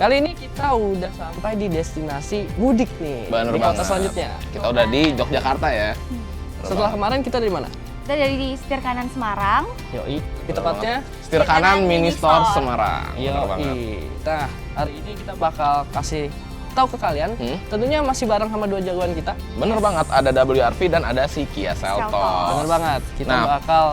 Kali ini kita udah sampai di destinasi mudik nih. Bener di banget. kota selanjutnya. Kita udah di Yogyakarta ya. Setelah kemarin kita dari mana? Kita dari setir kanan Semarang. Yoi. Bener Tepatnya Setir kanan Mini Store Semarang. Bener banget. Yoi. Nah, hari ini kita bakal kasih tahu ke kalian. Tentunya masih bareng sama dua jagoan kita. Bener banget, ada WRV dan ada si Kia Seltos. Bener banget. Kita Nah. bakal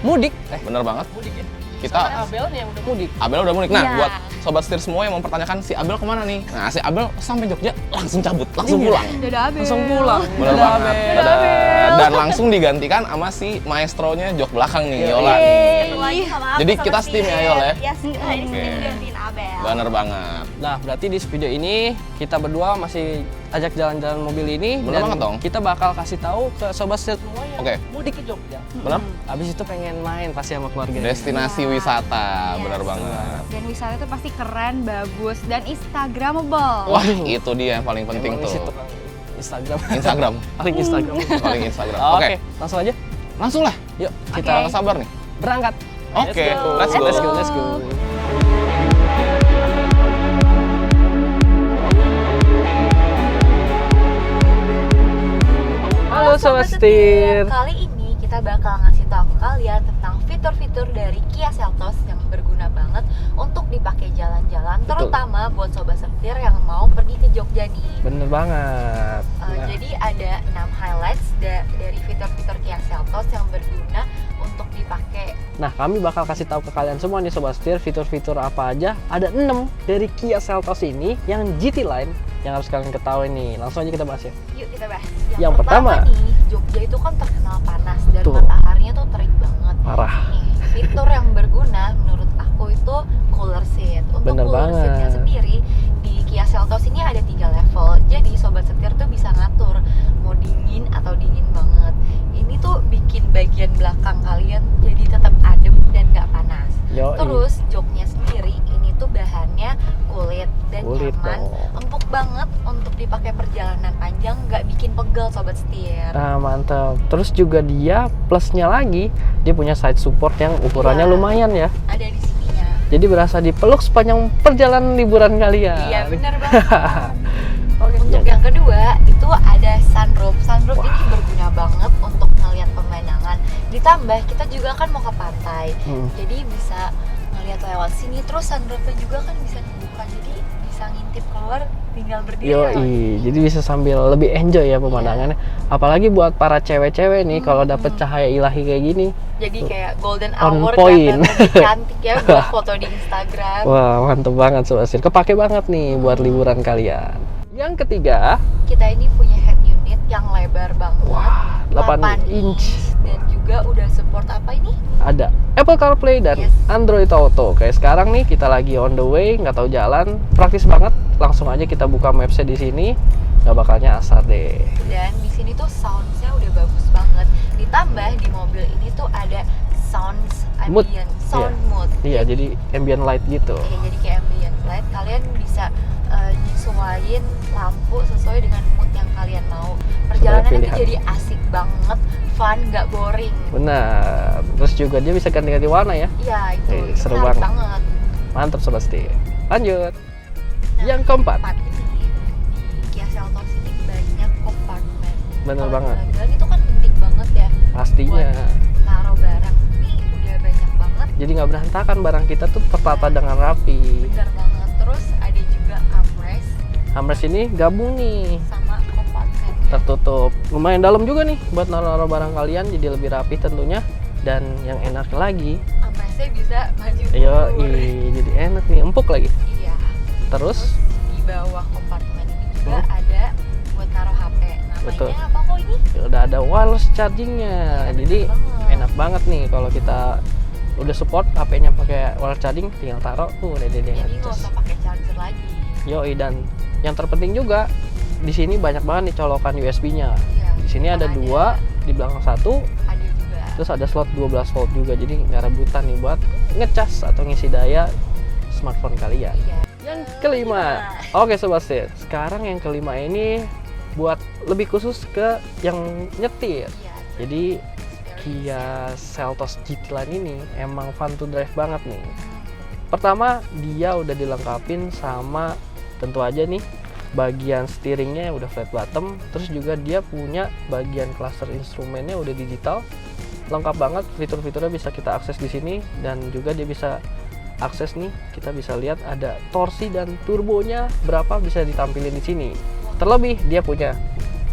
mudik. Bener banget. Mudik ya. Kita Soalnya Abel nih yang udah mudik. Abel udah mudik. Nah, Iya. buat sobat setir semua yang mempertanyakan si Abel kemana nih? Nah, si Abel sampai Jogja langsung cabut, langsung Iya. pulang. Dadah Abel. Langsung pulang. Bener Dadah, banget. Abel. Dadah. Dan langsung digantikan sama si maestronya jok belakang nih, Iya. Yola. Yeay. lagi sama aku. Jadi sama kita si steam ya, Yol, ya? Iya, hari Oke. ini gantiin Abel. Bener banget. Nah, berarti di video ini kita berdua masih ajak jalan-jalan mobil ini. Bener dan banget dong. kita bakal kasih tahu ke sobat setir semua yang Oke. mudik ke Jogja. Bener? Habis itu pengen main pasti sama keluarga. Destinasi wisata, Iya, bener banget. Dan wisata itu pasti keren, bagus, dan instagramable. Wah, itu dia yang paling penting Emang di situ tuh. kan Instagram. Instagram. Paling Instagram. Paling Instagram. Oke, Oke, langsung aja. langsung lah. Yuk, Oke. kita Nggak sabar nih. berangkat. Oke, Let's go. let's go. Let's go. Halo sobat setir. Kali ini kita bakal ngasih tahu ke kalian tentang fitur-fitur dari Kia Seltos yang berguna banget untuk dipakai jalan-jalan, Betul. terutama buat sobat setir yang mau pergi ke Jogja nih. Bener banget. Nah, Jadi ada 6 highlights dari fitur-fitur Kia Seltos yang berguna untuk dipakai. Nah, kami bakal kasih tahu ke kalian semua nih sobat setir fitur-fitur apa aja. Ada 6 dari Kia Seltos ini yang GT Line yang harus kalian ketahui nih. Langsung aja kita bahas ya. Yuk kita bahas. Yang pertama nih, Jogja itu kan terkenal panas dan Betul. mataharinya tuh terik banget. Parah. Nih, fitur yang berguna menurut aku itu cooler seat. Untuk Bener cooler seatnya banget. sendiri di Kia Seltos ini ada 3 level. Jadi sobat setir tuh bisa ngatur mau dingin atau dingin banget. Ini tuh bikin bagian belakang kalian jadi tetap adem dan nggak panas. Yoi. Terus joknya sendiri ini tuh bahannya kulit dan Kulit nyaman, dong. empuk banget untuk dipakai perjalanan panjang, nggak bikin pegel sobat setir. Nah, mantap. Terus juga dia plusnya lagi, dia punya side support yang ukurannya Iya. lumayan ya. Ada di sininya. Jadi berasa dipeluk sepanjang perjalanan liburan kalian. Iya benar banget. Oke, Untuk ya. yang kedua itu ada sunroof. Sunroof ini berguna banget untuk melihat pemandangan. Ditambah kita juga kan mau ke pantai, jadi bisa ngelihat lewat sini. Terus sunroofnya juga kan bisa dibuka, jadi bisa ngintip keluar, tinggal berdiri. Yoi, jadi bisa sambil lebih enjoy ya pemandangannya. Apalagi buat para cewek-cewek nih kalau dapet cahaya ilahi kayak gini. Jadi kayak golden On hour point. kelihatan lebih cantik ya buat foto di Instagram. Wah, mantep banget sobat setir. Kepake banget nih buat liburan kalian. Yang ketiga, Kita ini punya head unit yang lebar banget. wah, 8 8 inch. dan juga udah support apa ini? Ada Apple CarPlay dan Yes. Android Auto. Kayak sekarang nih kita lagi on the way, nggak tahu jalan, praktis banget. Langsung aja kita buka Maps-nya di sini, nggak bakalnya asar deh. Dan di sini tuh soundsnya udah bagus banget. Ditambah di mobil ini tuh ada sounds Mood. ambient, sound mood. Iya, jadi ambient light gitu. Ya, jadi kayak ambient light. Kalian bisa nyesuaiin lampu sesuai dengan mood yang kalian mau. Perjalanannya tuh pilihan. jadi asik banget, fun, nggak boring. Benar. Terus juga dia bisa ganti-ganti warna ya. Iya itu Seru menarik banget. Mantap sobat setir. Lanjut. Nah, Yang keempat. ini di Kia Seltos ini banyak kompartemen. Bener Kalau banget. jalan-jalan itu kan penting banget ya Pastinya. buat naruh barang. Ini udah banyak banget. Jadi nggak berantakan, barang kita tuh tertata dengan rapi. Bener banget. Terus ada juga armrest Armrest ini gabung nih, sama kompartemen. tertutup. Lumayan dalam juga nih buat naruh-naruh barang kalian, jadi lebih rapi tentunya. Dan yang enak lagi, Armrestnya bisa maju ayo mundur. jadi enak nih, empuk lagi. Iya. Terus Di bawah kompartemen ini juga ada buat naruh HP. Namanya Betul. apa kok ini? udah ada wireless chargingnya, Iya, jadi bener banget. enak banget nih kalau kita udah support HP-nya pakai wireless charging, tinggal taruh, udah deh Jadi nggak ngecas. usah pakai charger lagi. Yoi, dan yang terpenting juga di sini banyak banget nih colokan USB-nya. Iya. Di sini ada 2, di belakang 1, Ada juga. terus ada slot 12 volt juga, jadi nggak rebutan nih buat ngecas atau ngisi daya smartphone kalian. Iya. Yang kelima, oke sobat setir, sekarang yang kelima ini buat lebih khusus ke yang nyetir. Iya. Jadi Experience. Kia Seltos GT Line ini emang fun to drive banget nih. Pertama, dia udah dilengkapin sama tentu aja nih bagian steeringnya udah flat bottom, terus juga dia punya bagian cluster instrumennya udah digital, lengkap banget. Fitur-fiturnya bisa kita akses di sini, dan juga dia bisa akses nih, kita bisa lihat ada torsi dan turbonya berapa bisa ditampilin di sini. Terlebih dia punya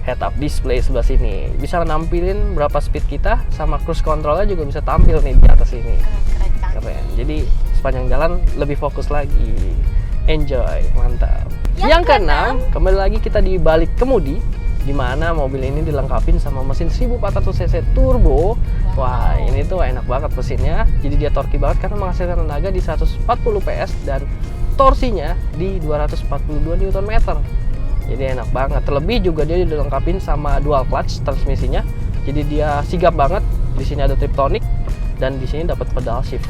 head up display sebelah sini, bisa nampilin berapa speed kita, sama cruise controlnya juga bisa tampil nih di atas ini. Keren. Jadi sepanjang jalan lebih fokus lagi. Enjoy, mantap. Yang keenam, kembali lagi kita di balik kemudi, di mana mobil ini dilengkapin sama mesin 1400 cc turbo. Wah, ini tuh enak banget mesinnya. Jadi dia torki banget karena menghasilkan tenaga di 140 PS dan torsinya di 242 Nm. Jadi enak banget. Terlebih juga dia dilengkapin sama dual clutch transmisinya. Jadi dia sigap banget. Di sini ada Tiptronic dan di sini dapat pedal shift.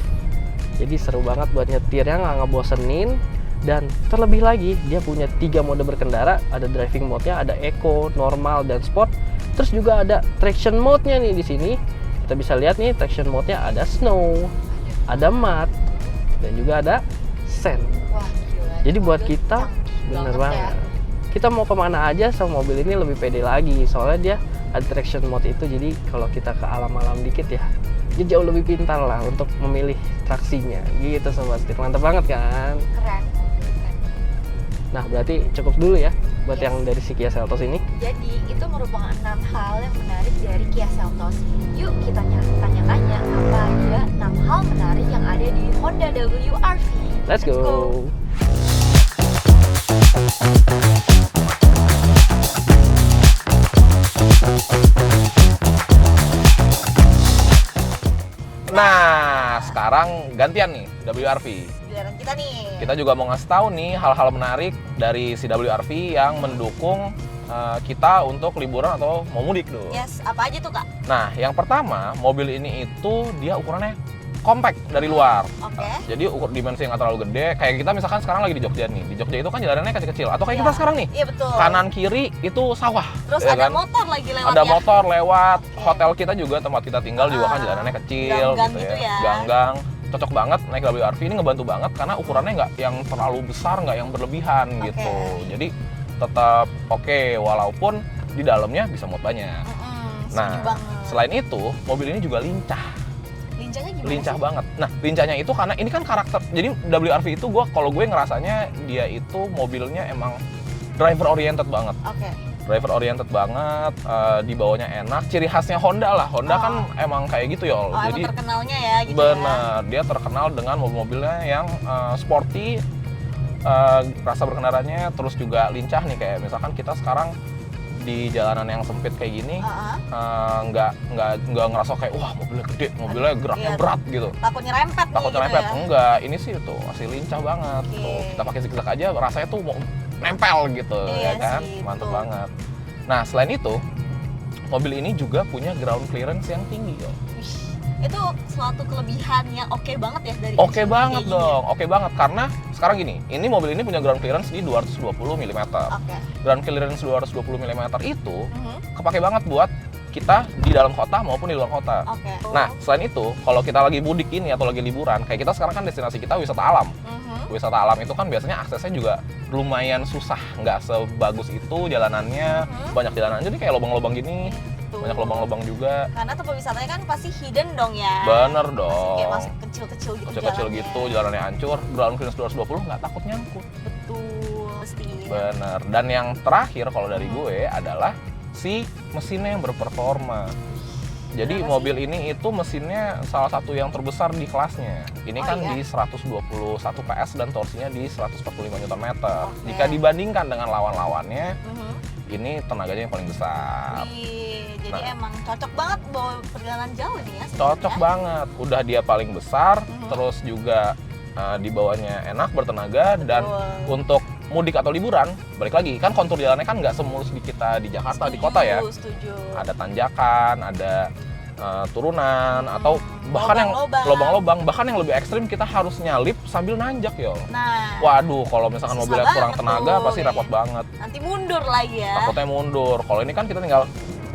Jadi seru banget buat nyetirnya, nggak ngebosenin. Dan terlebih lagi dia punya 3 mode berkendara, ada driving mode-nya, ada eco, normal, dan sport. Terus juga ada traction mode-nya nih di sini. Kita bisa lihat nih traction mode-nya ada snow, ada mud, dan juga ada sand. Wah, gila. Jadi buat kita bener banget. Kita mau kemana aja sama mobil ini lebih pede lagi, soalnya dia ada traction mode itu. Jadi kalau kita ke alam-alam dikit ya, dia jauh lebih pintar lah untuk memilih traksinya. Gitu Sobat Setir, mantap banget kan? Keren. Nah, berarti cukup dulu ya buat yang dari si Kia Seltos ini. Jadi itu merupakan 6 hal yang menarik dari Kia Seltos. Yuk kita tanya-tanya apa aja 6 hal menarik yang ada di Honda WRV. Let's go. Nah, sekarang gantian nih WRV. Giliran kita nih. Kita juga mau ngasih tahu nih hal-hal menarik dari si WRV yang mendukung kita untuk liburan atau mau mudik dong. Yes, apa aja tuh Kak? Nah, yang pertama, mobil ini itu dia ukurannya compact dari luar. Oke. Jadi ukur dimensi yang nggak terlalu gede. Kayak kita misalkan sekarang lagi di Jogja nih. Di Jogja itu kan jalanannya kecil-kecil. Atau kayak kita sekarang nih. Iya betul. Kanan kiri itu sawah. Terus ya ada kan? motor lagi lewat Ada ya? motor lewat. Oke. Hotel kita juga, tempat kita tinggal juga kan jalanannya kecil Ganggang gitu gitu ya. ya. Ganggang. Cocok banget naik WRV ini, ngebantu banget karena ukurannya nggak yang terlalu besar, nggak yang berlebihan gitu. Jadi tetap oke, walaupun di dalamnya bisa muat banyak. Nah, selain itu mobil ini juga lincah. Lincahnya gimana Lincah sih? banget. Nah, lincahnya itu karena ini kan karakter. Jadi WRV itu kalau gue ngerasanya dia itu mobilnya emang driver oriented banget. Oke. Driver oriented banget, di bawahnya enak. Ciri khasnya Honda lah. Honda kan emang kayak gitu Yol. Oh, Jadi emang terkenalnya ya gitu bener, dia terkenal dengan mobil-mobilnya yang sporty, rasa berkendaranya, terus juga lincah nih. Kayak misalkan kita sekarang di jalanan yang sempit kayak gini, nggak ngerasa kayak wah mobilnya gede, mobilnya geraknya berat gitu. Takut nyerempet nih Takut gitu nyerempet, ya? enggak. Ini sih tuh masih lincah banget. Oke. Tuh, kita pakai zigzag aja rasanya tuh mau nempel gitu, Iya ya kan? sih, Mantep betul. banget. Nah, selain itu, mobil ini juga punya ground clearance yang tinggi, Yol. Wih, itu suatu kelebihan yang oke banget ya dari Oke SUV banget kayak gini. dong, oke banget. Karena sekarang gini, ini mobil ini punya ground clearance di 220 mm. Oke. Ground clearance 220 mm itu Mhm. kepake banget buat kita di dalam kota maupun di luar kota. Oke. Nah, selain itu, kalau kita lagi mudik ini atau lagi liburan, kayak kita sekarang kan destinasi kita wisata alam. Mhm. Wisata alam itu kan biasanya aksesnya juga lumayan susah, nggak sebagus itu jalanannya, banyak jalanan jadi kayak lubang-lubang gini, Tuh. banyak lubang-lubang juga. Karena tempat wisatanya kan pasti hidden dong ya. Bener Masih dong. kayak masih kecil-kecil gitu Kecil-kecil jalannya. gitu, jalannya hancur, ground clearance 220 nggak takut nyangkut. Betul, pasti. Bener. Dan yang terakhir kalau dari gue adalah si mesinnya yang berperforma. Jadi Kenapa mobil ini itu mesinnya salah satu yang terbesar di kelasnya. Ini Oh, kan iya? di 121 PS dan torsinya di 145 Nm. Oke. Jika dibandingkan dengan lawan-lawannya, Mhm. ini tenaganya yang paling besar. Wih, jadi Nah. emang cocok banget bawa perjalanan jauh nih ya. Cocok sebenarnya. banget. Udah dia paling besar, Mhm. terus juga di bawahnya enak, bertenaga, dan Betul. untuk mudik atau liburan, balik lagi kan kontur jalannya kan nggak semulus di kita di Jakarta, di kota ya. Setuju. Ada tanjakan, ada turunan, atau bahkan yang Lobang-lobang. lobang-lobang, bahkan yang lebih ekstrim kita harus nyalip sambil nanjak yo. Nah, Waduh, kalau misalkan susah mobilnya kurang banget tenaga tuh, pasti nih. repot banget. nanti mundur lagi ya. Takutnya mundur. Kalau ini kan kita tinggal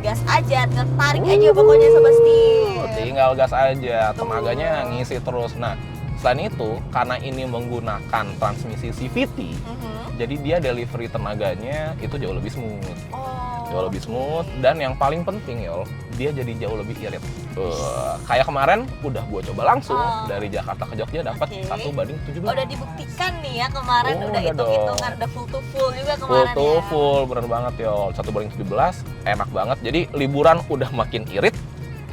Gas aja, tarik aja pokoknya Sobat Setir. tinggal gas aja, Betul. tenaganya ngisi terus. Nah, selain itu, karena ini menggunakan transmisi CVT, jadi dia delivery tenaganya itu jauh lebih smooth. Jauh lebih smooth, dan yang paling penting Yol, dia jadi jauh lebih irit. Kayak kemarin udah gua coba langsung dari Jakarta ke Jogja dapat 1:17. Udah dibuktikan nih ya kemarin, Oh, udah udah hitung-hitungan, udah full to full juga kemarin ya. Full, bener banget Yol. 1:17, enak banget. Jadi liburan udah makin irit,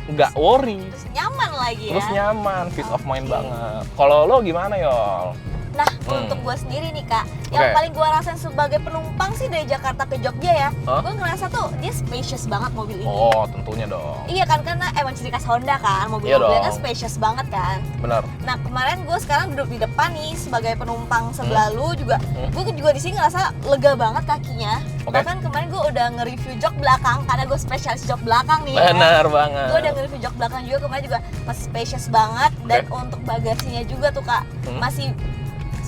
nggak worry. Terus nyaman lagi ya. Terus nyaman, peace of mind banget. Kalau lo gimana Yol? Nah, untuk gue sendiri nih Kak, yang paling gue rasain sebagai penumpang sih dari Jakarta ke Jogja ya, gue ngerasa tuh dia spacious banget mobil ini. Oh, tentunya dong. Iya kan, karena emang ciri khas Honda kan, mobil-mobilnya kan spacious banget kan. Bener. Nah, kemarin gue sekarang duduk di depan nih sebagai penumpang sebelah lu juga, gue juga di sini ngerasa lega banget kakinya. Bahkan kemarin gue udah nge-review jok belakang, karena gue spesialis jok belakang nih. Bener banget. Gue udah nge-review jok belakang juga, kemarin juga masih spacious banget. Dan untuk bagasinya juga tuh Kak, masih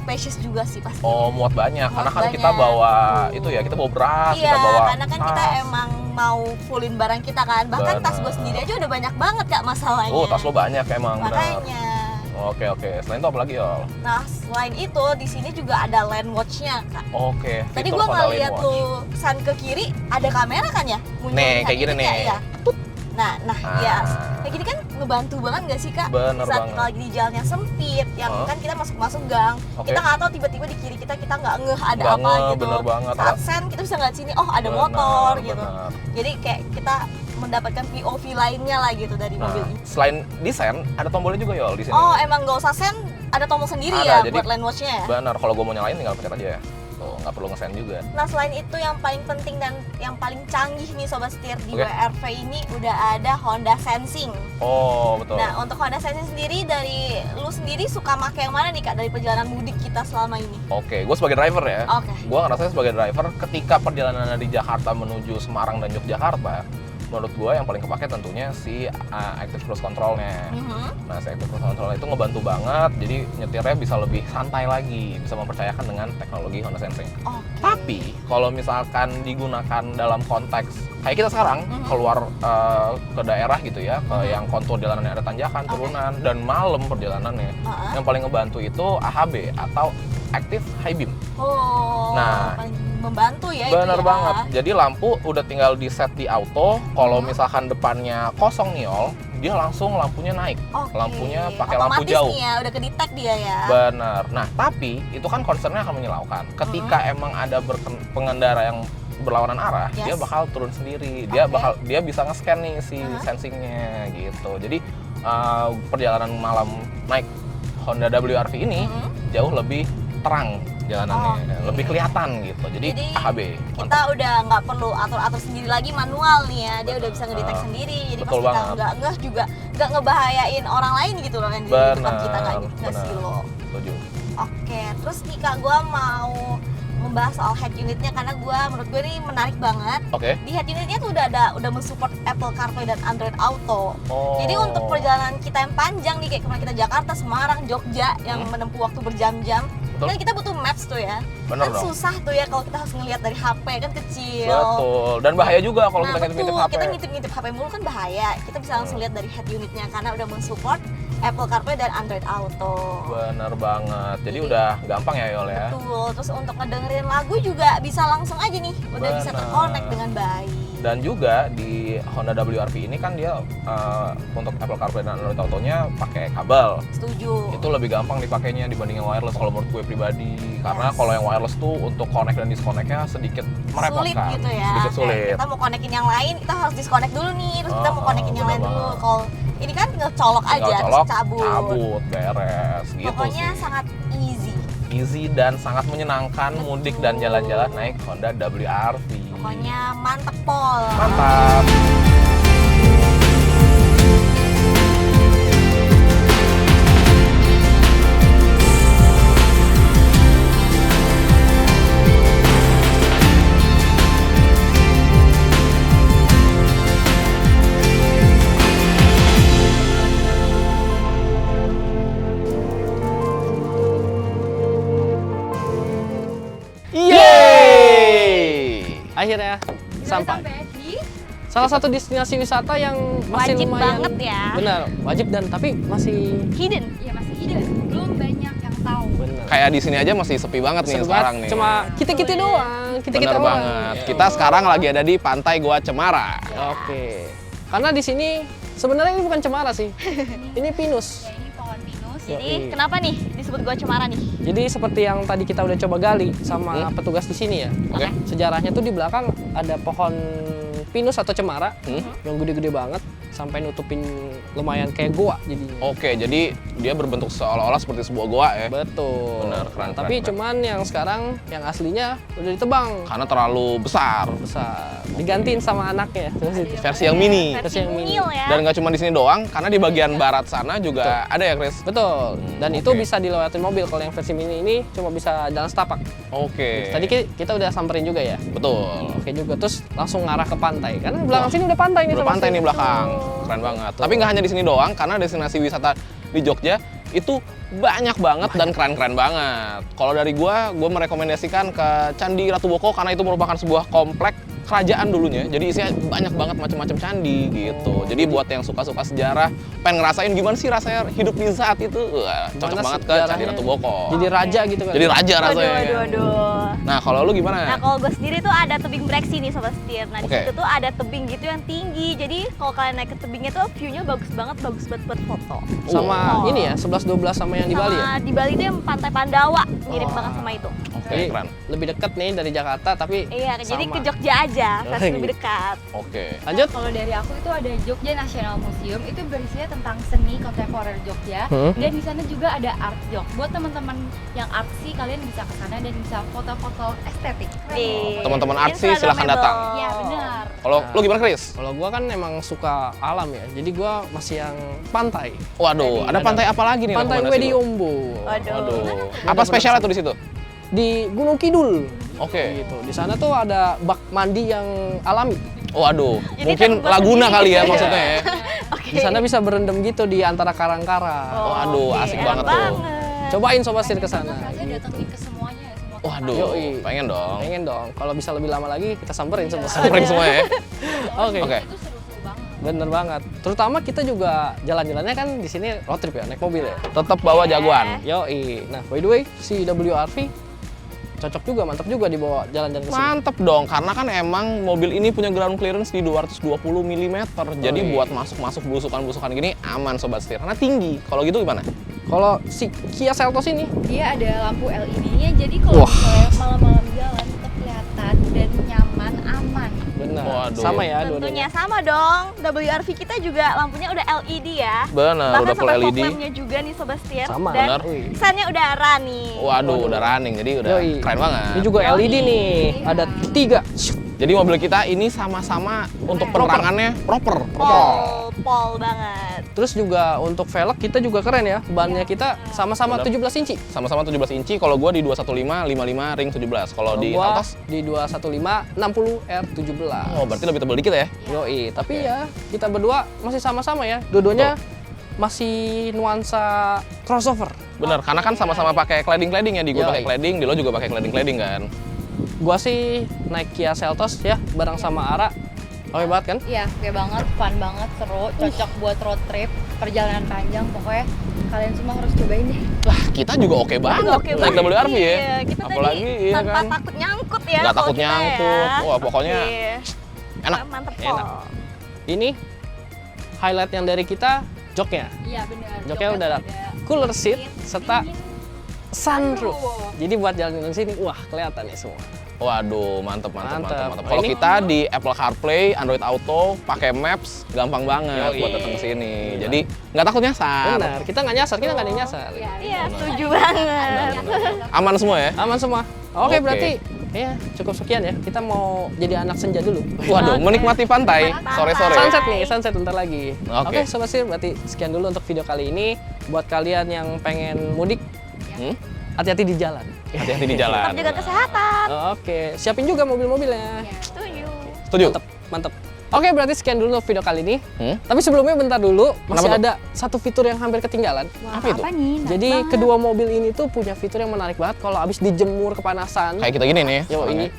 spacious juga sih pasti. Oh, muat banyak. Karena kan kita bawa itu ya, kita bawa beras, iya, kita bawa karena kan kita emang mau fullin barang kita kan. Bahkan tas gue sendiri aja udah banyak banget Kak masalahnya. Oh, tas lo banyak emang. Makanya. Oke. Selain itu apa lagi Yol? Nah, selain itu di sini juga ada land watch-nya Kak. Oke. Tadi gue ngeliat tuh sun ke kiri ada kamera kan ya? Nih, kayak gini nih. Ya? Nah, ya kayak gini kan ngebantu banget nggak sih Kak? Bener saat banget. kita lagi di jalan yang sempit, yang kan kita masuk gang, kita nggak tahu tiba-tiba di kiri kita nggak ngeh ada apa gitu. Bener banget. Saat sen kita bisa ngeliat sini, oh ada motor gitu. Jadi kayak kita mendapatkan POV lainnya lah gitu dari mobil ini. Selain desain, ada tombolnya juga Yol di sini. Oh, emang nggak usah sen, ada tombol sendiri ya buat land watch-nya ya? Bener, kalau gue mau nyalain tinggal pencet aja ya. Tuh, nggak perlu ngesen juga. Nah, selain itu yang paling penting dan yang paling canggih nih Sobat Setir di WRV ini udah ada Honda Sensing. Oh, betul. Nah, untuk Honda Sensing sendiri, dari lu sendiri suka pakai yang mana nih Kak dari perjalanan mudik kita selama ini? Oke, gue sebagai driver ya. Oke. Gue ngerasa sebagai driver ketika perjalanan dari Jakarta menuju Semarang dan Yogyakarta, menurut gue yang paling kepake tentunya si Active Cruise Control-nya. Nah, si Active Cruise Control itu ngebantu banget, jadi nyetirnya bisa lebih santai lagi, bisa mempercayakan dengan teknologi Honda Sensing. Tapi kalau misalkan digunakan dalam konteks kayak kita sekarang keluar ke daerah gitu ya, ke yang kontur jalanannya ada tanjakan, turunan, dan malam perjalanannya, yang paling ngebantu itu AHB atau Active High Beam. Nah, paling membantu ya. Bener itu ya. banget. Jadi lampu udah tinggal di set di auto. Kalau misalkan depannya kosong nih Yol, dia langsung lampunya naik. Lampunya pakai lampu jauh. Otomatis ya, udah kedetek dia ya. Bener. Nah, tapi itu kan concernnya akan menyilaukan. Ketika emang ada pengendara yang berlawanan arah, dia bakal turun sendiri. Dia bisa nge-scan nih si sensingnya gitu. Jadi perjalanan malam naik Honda WRV ini jauh lebih terang jalanannya, lebih kelihatan gitu. Jadi AHB. Kita udah nggak perlu atur-atur sendiri lagi manual nih ya. Dia udah bisa ngedetek sendiri. Jadi pas kita nggak ngeh juga nggak ngebahayain orang lain gitu loh kan di depan kita nggak silo. Setuju. Oke, terus nih Kak, gue mau membahas soal head unitnya karena menurut gue ini menarik banget. Di head unitnya tuh udah mensupport Apple CarPlay dan Android Auto. Jadi untuk perjalanan kita yang panjang nih, kayak kemarin kita Jakarta, Semarang, Jogja yang menempuh waktu berjam-jam, kan kita butuh maps tuh ya. Bener kan dong. susah tuh ya kalau kita harus ngelihat dari HP, kan kecil. Betul. Dan bahaya juga kalau kita ngintip-ngintip HP. Kita ngintip-ngintip HP mulu kan bahaya. Kita bisa langsung lihat dari head unitnya karena udah mensupport Apple CarPlay dan Android Auto. Bener banget. Jadi udah gampang ya Yol ya. Betul. Terus untuk ngedengerin lagu juga bisa langsung aja nih. Udah bisa terkonek dengan baik. Dan juga di Honda WRV ini kan dia untuk Apple CarPlay dan Android Auto-nya pakai kabel. Setuju. Itu lebih gampang dipakainya dibanding yang wireless kalau menurut gue pribadi. Karena kalau yang wireless tuh untuk connect dan disconnect-nya sedikit merepotkan. Sulit gitu ya. Sedikit sulit. Kayak kita mau konekin yang lain, kita harus disconnect dulu nih. Terus kita mau konekin yang lain dulu. Kalau ini kan tinggal colok aja, terus cabut, beres gitu. Pokoknya sih. sangat Easy dan sangat menyenangkan. Betul. Mudik dan jalan-jalan naik Honda WRV. Pokoknya mantep pol. Mantap. Akhirnya sampai di salah satu destinasi wisata yang masih Wajib lumayan banget ya. benar wajib dan tapi masih hidden, ya masih hidden, belum kayak di sini aja masih sepi banget nih Seru sekarang banget. nih. Cuma kita doang, kita Bener doang. banget. Kita sekarang lagi ada di Pantai Goa Cemara. Oke. Karena di sini sebenarnya ini bukan cemara sih. Ini pinus. Ya, ini pohon pinus. Yoi. Jadi kenapa nih disebut Goa Cemara nih? Jadi seperti yang tadi kita udah coba gali sama petugas di sini ya. Oke. Sejarahnya tuh di belakang ada pohon pinus atau cemara Hmm? yang gede-gede banget sampai nutupin lumayan kayak goa jadinya. Oke, jadi dia berbentuk seolah-olah seperti sebuah goa ya. Betul. Bener, keren, Nah, tapi keren. cuman yang sekarang yang aslinya udah ditebang Karena terlalu besar. besar. Digantiin sama anaknya. Versi yang mini. Versi yang mini. mungil ya. Dan nggak cuma di sini doang, karena di bagian barat sana juga ada ya, Chris? Betul. Dan itu oke. bisa dilewatin mobil. Kalau yang versi mini ini cuma bisa jalan setapak. Oke. Tadi kita udah samperin juga ya. Betul. Oke juga, terus langsung ngarah ke pantai. Karena di belakang sini udah pantai nih. Udah sama pantai sini. nih belakang. Keren banget. Tapi nggak hanya di sini doang, karena destinasi wisata di Jogja itu banyak banget dan keren-keren banget. Kalau dari gua merekomendasikan ke Candi Ratu Boko karena itu merupakan sebuah komplek kerajaan dulunya. Jadi isinya banyak banget macam-macam candi gitu. Jadi buat yang suka-suka sejarah, pengen ngerasain gimana sih rasanya hidup di saat itu, wah, cocok Gimana banget ke sejarahnya? Candi Ratu Boko. Jadi raja gitu kan. Jadi raja rasanya. Aduh. Nah, kalau lu gimana? Nah, kalau gue sendiri tuh ada tebing breksi nih Sobat Setir. Nah, di Oke. situ tuh ada tebing gitu yang tinggi. Jadi kalau kalian naik ke tebingnya tuh view-nya bagus banget buat foto. Sama Oh. ini ya, 11-12 sama yang di Bali ya. Sama di Bali tuh yang Pantai Pandawa, mirip banget sama itu. Oke, Jadi keren. lebih deket nih dari Jakarta tapi Iya, jadi sama. ke Jogja aja, versi Oh, lebih gitu. dekat. Oke. Lanjut. Kalau dari aku itu ada Jogja National Museum, itu berisinya tentang seni kontemporer Jogja. Dan di sana juga ada art jog. Buat teman-teman yang artsy, kalian bisa ke sana dan bisa foto-foto estetik. Nih, Teman-teman artsy silahkan Instagramable. datang. Iya benar. Kalau lu gimana, Chris? Kalau gua kan emang suka alam ya. Jadi gua masih yang pantai. Waduh, ada pantai apa lagi nih? Pantai rekomendasi lu? Wediombo. Waduh. Apa spesialnya tuh di situ? Di Gunung Kidul. Oke. Gitu. Di sana tuh ada bak mandi yang alami. Waduh, Jadi mungkin tempat Laguna sendiri kali ya gitu. maksudnya ya. Oke. Di sana bisa berendam gitu di antara karang-karang. Waduh, Oke, asik enak banget tuh. Cobain Sobat Setir ke sana. Saya datengin ke semuanya ya, semua tempat. Waduh, Yoi. pengen dong. Pengen dong. Kalau bisa lebih lama lagi kita samperin Sobat Setir. Samperin semua ya. Oke. Oke. Itu seru-seru banget. Bener banget. Terutama kita juga jalan-jalannya kan di sini road trip ya, naik mobil ya. Tetap bawa jagoan. Yoi. Nah, by the way, si WRV cocok juga, mantap juga dibawa jalan-jalan ke sini. Mantep dong, karena kan emang mobil ini punya ground clearance di 220 mm. Jadi Yoi. buat masuk-masuk belusukan-belusukan gini aman Sobat Setir. Karena tinggi. Kalau gitu gimana? Kalau si Kia Seltos ini, Dia ada lampu LED-nya, jadi kalau misalnya malam-malam jalan tetap kelihatan dan nyaman, aman. benar. Waduh. Sama ya Tentunya dua-duanya. sama dong. WRV kita juga lampunya udah LED ya. Benar, Bahkan udah full sampai LED. fog lamp-nya juga nih Sobat Setir. Sama. Dan Benar. kesannya udah running. Waduh, udah running, jadi udah Yoi. keren banget. Ini juga LED nih. Ada 3. Jadi mobil kita ini sama-sama untuk penerangannya proper. Pol banget. Terus juga untuk velg kita juga keren ya. Bannya kita sama-sama Benar. 17 inci. Sama-sama 17 inci, kalau gua di 215 55 ring 17. Kalau di gua Altos, di 215 60 R17. oh berarti lebih tebal dikit ya. Yoi, tapi ya kita berdua masih sama-sama ya. Dua-duanya masih nuansa crossover. Bener, karena kan sama-sama pakai cladding-cladding ya. Di gua Yoi. pakai cladding, di lo juga pakai cladding-cladding kan. Gua sih naik Kia Seltos ya bareng sama Ara. Oke banget kan? Iya, oke banget, fun banget, seru, cocok buat road trip, perjalanan panjang, pokoknya kalian semua harus cobain deh. Lah, kita juga oke banget Oke naik banget. WRV ya. Iya, kita Apalagi tadi iya tanpa kan. takut nyangkut ya. Nggak kalau takut kita nyangkut. Ya. Wah, pokoknya Oke. enak. Mantep Enak. Pol. Ini highlight yang dari kita joknya. Iya benar. Joknya udah ada cooler seat serta sunroof. Jadi buat jalan-jalan sini, wah kelihatan nih semua. Waduh, mantep. Mantap. Kalau Ini- kita di Apple CarPlay, Android Auto, pakai Maps, gampang banget Yoi. buat datang ke sini. Jadi nggak takut nyasar. Benar, kita nggak nyasar, kita nggak ada yang nyasar. Iya, setuju banget. Aman semua ya. Aman semua. Oke, Oke. berarti ya cukup sekian ya. Kita mau jadi anak senja dulu. Waduh, menikmati pantai sore-sore. Sunset nih, sunset bentar lagi. Oke. Oke, Sobat Setir, berarti sekian dulu untuk video kali ini. Buat kalian yang pengen mudik, Hmm? hati-hati di jalan. Hati-hati di jalan. Tetap jaga kesehatan. Oke, siapin juga mobil-mobilnya. Setuju. Setuju? Mantep, mantep. Oke, berarti sekian dulu untuk video kali ini. Hmm? Tapi sebelumnya bentar dulu, masih Kenapa tuh? ada satu fitur yang hampir ketinggalan. Wah, Apa itu? nih? Nah, Jadi banget. kedua mobil ini tuh punya fitur yang menarik banget kalau habis dijemur kepanasan. Kayak kita gini nih. Yoi,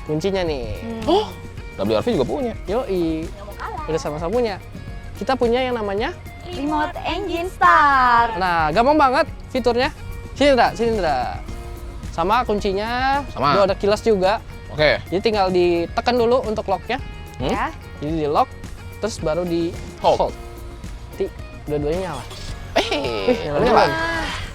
kuncinya nih. Oh, WRV juga punya. Yoi, Nggak mau kalah. udah sama-sama punya. Kita punya yang namanya, Remote Engine Start. nah gampang banget fiturnya. Sini Indra. Sama kuncinya. Sama. Tuh ada kilas juga. Oke. Jadi tinggal ditekan dulu untuk locknya. Ya. Jadi di lock, terus baru di Hold. Nanti dua-duanya nyala. Nyala.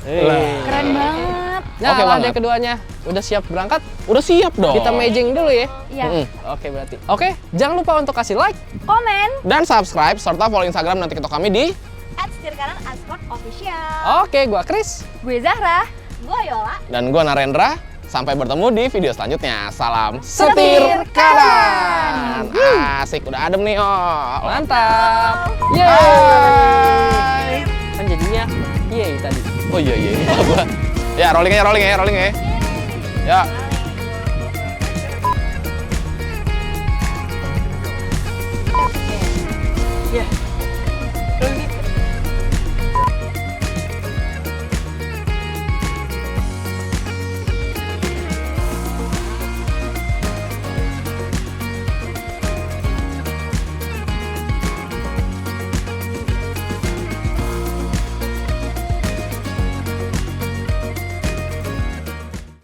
Nyala. Keren banget. Nyala Oke banget. deh keduanya. Udah siap berangkat? Udah siap dong. Kita matching dulu ya. Iya. Oke berarti. Oke, jangan lupa untuk kasih like. Komen. Dan subscribe serta follow Instagram nanti TikTok kami di. @setirkanan _ official. Oke, gua Chris. Gue Zahra. Gua Yola. Dan gue Narendra. Sampai bertemu di video selanjutnya. Salam Setir kanan. Asik, udah adem nih, oh. Mantap. Yeay. Yeay. Kan jadinya yeay tadi. Oh iya, lupa gua. Ya, rolling ya. Ya.